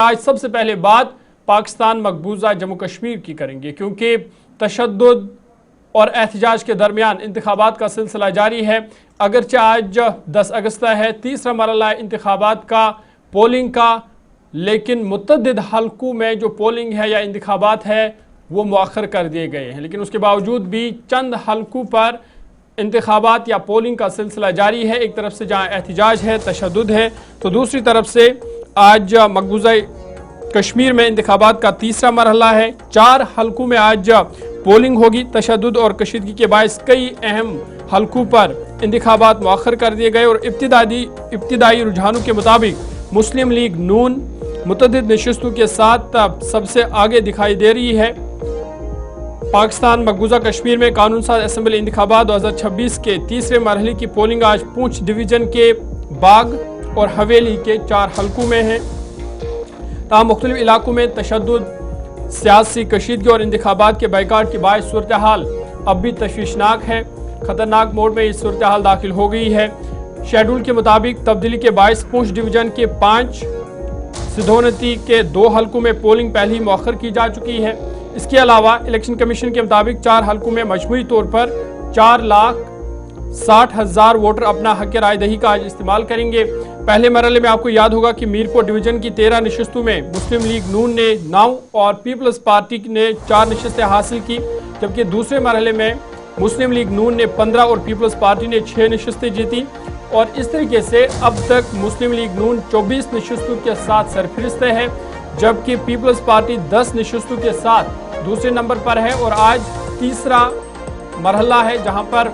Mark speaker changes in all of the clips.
Speaker 1: آج سب سے پہلے بات پاکستان مقبوضہ جموں کشمیر کی کریں گے، کیونکہ تشدد اور احتجاج کے درمیان انتخابات کا سلسلہ جاری ہے۔ اگرچہ آج 10 اگست ہے، تیسرا مرحلہ انتخابات کا، پولنگ کا، لیکن متعدد حلقوں میں جو پولنگ ہے یا انتخابات ہے وہ مؤخر کر دیے گئے ہیں، لیکن اس کے باوجود بھی چند حلقوں پر انتخابات یا پولنگ کا سلسلہ جاری ہے۔ ایک طرف سے جہاں احتجاج ہے، تشدد ہے، تو دوسری طرف سے آج مقبوضہ کشمیر میں انتخابات کا تیسرا مرحلہ ہے۔ 4 حلقوں میں آج پولنگ ہوگی۔ تشدد اور کشیدگی کے باعث کئی اہم حلقوں پر انتخابات مؤخر کر دیے گئے، اور ابتدائی رجحانوں کے مطابق مسلم لیگ نون متعدد نشستوں کے ساتھ سب سے آگے دکھائی دے رہی ہے۔ پاکستان مقبوضہ کشمیر میں قانون ساز اسمبلی انتخابات 2026 کے تیسرے مرحلے کی پولنگ آج پونچھ ڈویژن کے باغ اور حویلی کے 4 حلقوں میں ہے۔ تاہم مختلف علاقوں میں تشدد، سیاسی کشیدگی اور انتخابات کے بائیکاٹ کے باعث صورتحال اب بھی تشویشناک ہے۔ خطرناک موڑ میں یہ صورتحال داخل ہو گئی ہے۔ شیڈول کے مطابق تبدیلی کے باعث پونچھ ڈویژن کے 5، سدھونتی کے 2 حلقوں میں پولنگ پہلے ہی مؤخر کی جا چکی ہے۔ اس کے علاوہ الیکشن کمیشن کے مطابق 4 حلقوں میں مجموعی طور پر 4,60,000 ووٹر اپنا حق رائے دہی کا آج استعمال کریں گے۔ پہلے مرحلے میں آپ کو یاد ہوگا کہ میرپور ڈویژن کی 13 نشستوں میں مسلم لیگ نون نے 9 اور پیپلز پارٹی نے 4 نشستیں حاصل کی، جبکہ دوسرے مرحلے میں مسلم لیگ نون نے 15 اور پیپلز پارٹی نے 6 نشستیں جیتی، اور اس طریقے سے اب تک مسلم لیگ نون 24 نشستوں کے ساتھ سرفہرست ہے، جبکہ پیپلز پارٹی 10 نشستوں کے ساتھ دوسرے نمبر پر ہے، اور آج تیسرا مرحلہ ہے جہاں پر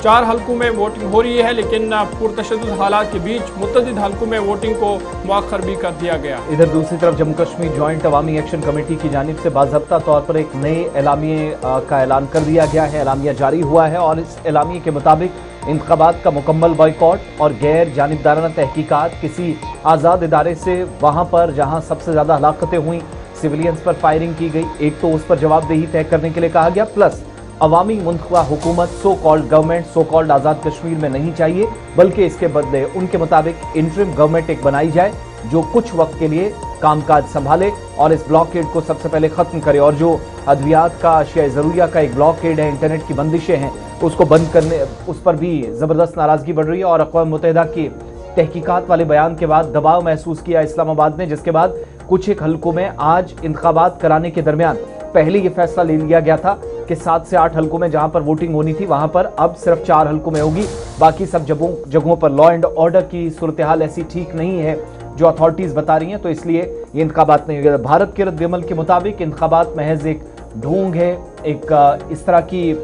Speaker 1: 4 حلقوں میں ووٹنگ ہو رہی ہے، لیکن پرتشدد حالات کے بیچ متعدد حلقوں میں ووٹنگ کو مؤخر بھی کر دیا گیا۔
Speaker 2: ادھر دوسری طرف جموں کشمیر جوائنٹ عوامی ایکشن کمیٹی کی جانب سے باضابطہ طور پر ایک نئے اعلامیے کا اعلان کر دیا گیا ہے۔ اعلامیہ جاری ہوا ہے اور اس اعلامیے کے مطابق انتخابات کا مکمل بائیکاٹ اور غیر جانبدارانہ تحقیقات، کسی آزاد ادارے سے وہاں پر جہاں سب سے زیادہ ہلاکتیں ہوئیں، سویلینز پر فائرنگ کی گئی، ایک تو اس پر جواب دہی طے کرنے کے لیے کہا گیا، پلس عوامی منتخبہ حکومت so called government, so called Azad Kashmir میں نہیں چاہیے، بلکہ اس کے بدلے ان کے مطابق انٹرم گورنمنٹ ایک بنائی جائے جو کچھ وقت کے لیے کام کاج سنبھالے اور اس بلاکیڈ کو سب سے پہلے ختم کرے، اور جو ادویات کا، اشیاء ضروریہ کا ایک بلاکیڈ ہے، انٹرنیٹ کی بندشیں ہیں، اس کو بند کرنے، اس پر بھی زبردست ناراضگی بڑھ رہی ہے۔ اور اقوام متحدہ کی تحقیقات والے بیان کے بعد دباؤ محسوس کیا اسلام آباد نے، جس کے بعد کچھ ایک حلقوں میں آج انتخابات کرانے کے درمیان پہلے یہ فیصلہ لے لیا گیا تھا کہ 7 سے 8 حلقوں میں جہاں پر ووٹنگ ہونی تھی وہاں پر اب صرف 4 حلقوں میں ہوگی، باقی سب جگہوں پر لا اینڈ آرڈر کی صورتحال ایسی ٹھیک نہیں ہے جو اتھارٹیز بتا رہی ہیں، تو اس لیے یہ انتخابات نہیں ہوگا۔ بھارت کے رد عمل کے مطابق انتخابات محض ایک ڈھونگ ہے، ایک اس طرح کی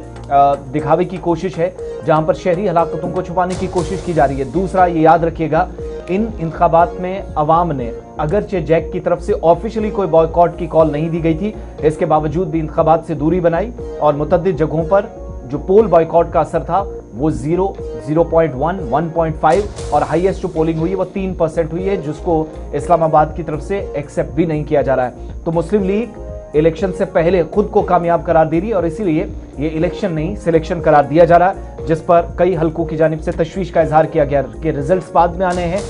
Speaker 2: دکھاوے کی کوشش ہے جہاں پر شہری ہلاکتوں کو چھپانے کی کوشش کی جا رہی ہے۔ دوسرا یہ یاد رکھیے گا، ان انتخابات میں عوام نے اگرچہ جیک کی طرف سے آفیشلی کوئی بائیکاٹ کی کال نہیں دی گئی تھی، اس کے باوجود بھی انتخابات سے دوری بنائی، اور متعدد جگہوں پر جو پول بائیکاٹ کا اثر تھا وہ 0.1، 1.5 اور ہائیسٹ جو پولنگ ہوئی ہے وہ 3% ہوئی ہے، جس کو اسلام آباد کی طرف سے ایکسیپٹ بھی نہیں کیا جا رہا ہے۔ تو مسلم لیگ الیکشن سے پہلے خود کو کامیاب قرار دے رہی ہے، اور اسی لیے یہ الیکشن نہیں سلیکشن قرار دیا جا رہا ہے، جس پر کئی حلقوں کی جانب سے تشویش کا اظہار کیا گیا کہ ریزلٹس بعد میں آنے ہیں،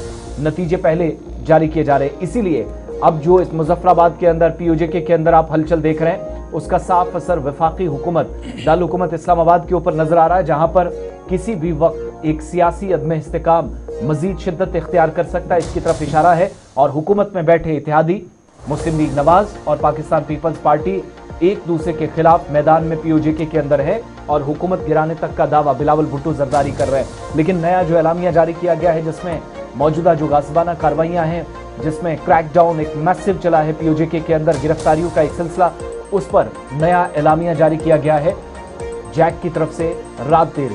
Speaker 2: نتیجے پہلے جاری کیے جا رہے ہیں۔ اسی لیے اب جو اس مظفر آباد کے اندر پی او جے کے اندر آپ ہلچل دیکھ رہے ہیں، اس کا صاف اثر وفاقی حکومت دارالحکومت اسلام آباد کے اوپر نظر آ رہا ہے، جہاں پر کسی بھی وقت ایک سیاسی عدم استحکام مزید شدت اختیار کر سکتا ہے، اس کی طرف اشارہ ہے، اور حکومت میں بیٹھے اتحادی مسلم لیگ نواز اور پاکستان پیپلز پارٹی ایک دوسرے کے خلاف میدان میں پی او جے کے اندر ہے، اور حکومت گرانے تک کا دعویٰ بلاول بھٹو زرداری کر رہے ہیں۔ لیکن نیا جو اعلامیہ جاری کیا گیا ہے، جس میں موجودہ جو غاصبانہ کاروائیاں ہیں، جس میں کریک ڈاؤن ایک میسو چلا ہے پی او جے کے اندر، گرفتاریوں کا ایک سلسلہ، اس پر نیا اعلامیہ جاری کیا گیا ہے جیک کی طرف سے رات دیر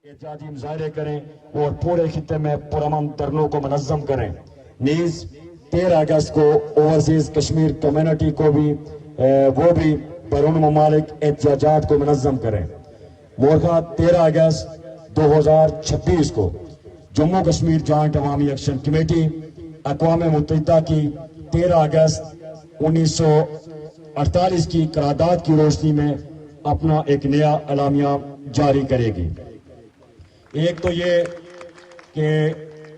Speaker 3: احتجاجی مظاہرے کریں اور پورے خطے میں پرامن دھرنوں کو منظم کریں۔ نیز 13 اگست کو اوورسیز کشمیر کمیونٹی کو بھی وہ بھی بیرون ممالک احتجاجات کو منظم کریں۔ مورخہ 13 اگست 2026 کو جموں کشمیر جوائنٹ عوامی ایکشن کمیٹی اقوام متحدہ کی 13 اگست 1948 کی قرارداد کی روشنی میں اپنا ایک نیا اعلامیہ جاری کرے گی۔ ایک تو یہ کہ